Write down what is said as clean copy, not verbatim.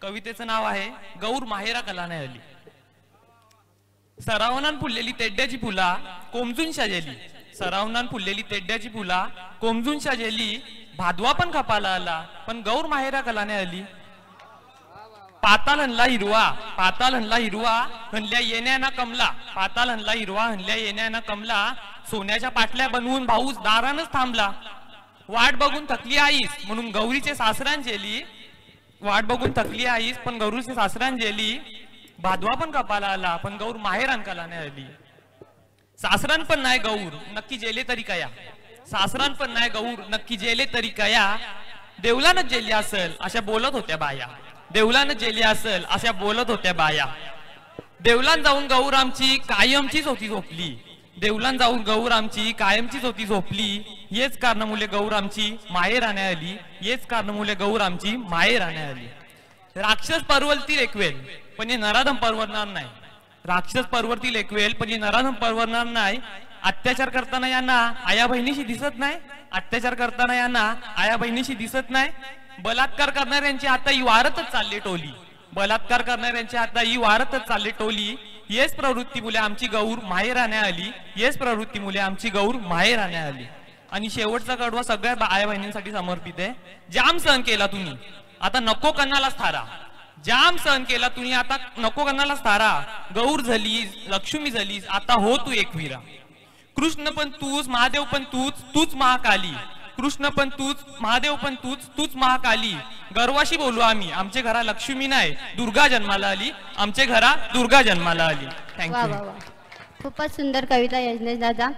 कवितेचं नाव आहे गौर माहेरा कलाने आली। सरावनान फुललेली तेड्याची फुला कोमजून शाजेली, सरावनान फुललेली तेड्याची फुला कोमजून शाजेली, भादवा पण खपाला आला पण गौर माहेरा कलाने आली। पाताल हनला हिरवा, पाताल हनला हिरवा हनल्या येण्याना कमला, पाताल हनला हिरवा हनल्या येण्याना कमला, सोन्याच्या पाटल्या बनवून भाऊस दारानच थांबला। वाट बघून थकली आईस म्हणून गौरीचे सासरान जेली, वाट बघून थकली आईस पण गौरीचे सासरान जेली, भादवा पण कपाला आला पण गौर माहेरान कलाने आली। सासरान पण नाही गौर नक्की जेले तरी कया, सासरान पण नाही गौर नक्की जेले तरी कया, देवलानच जेली असेल अशा बोलत होत्या बाया, देवलानच जेली असेल अशा बोलत होत्या बाया। देवलान जाऊन गौर आमची कायमचीच होती झोपली, देवलान जाऊन गौर आमची कायमचीच होती झोपली, हेच कारणामुळे गौर आमची माहेराने आली, हेच कारणामुळे गौर आमची माहेराने आली। राक्षस परवलतील एकवेल पण हे नराधम परवरणार नाही, राक्षस परवरतील एकवेल पण हे नराधम परवरणार नाही। अत्याचार करताना यांना आया बहिणीशी दिसत नाही, अत्याचार करताना यांना आया बहिणीशी दिसत नाही। बलात्कार करणाऱ्यांची आता ही वारतच चालली टोली, बलात्कार करणाऱ्यांची आता ही वारतच चालली टोली, हेच प्रवृत्तीमुळे आमची गौर माहेराने आली, हेच प्रवृत्तीमुळे आमची गौर माहेराने आली। आणि शेवटचा कडवा सगळ्या आया बहिणींसाठी समर्पित आहे। जाम सहन केला तुम्ही आता नको कन्नालाच थारा, जाम सहन केला तुम्ही आता नको कन्नालाच थारा, गौर झालीस लक्ष्मी झालीस आता हो तू एकवीरा। कृष्ण पण तूच महादेव पण तूच, तूच महाकाली, कृष्ण पण तूच महादेव पण तूच, तूच महाकाली। गर्वाशी बोलू आम्ही आमच्या घरा लक्ष्मी नाही दुर्गा जन्माला आली, आमच्या घरा दुर्गा जन्माला आली। थँक्यू। खूपच सुंदर कविता यज्ञेश दादा।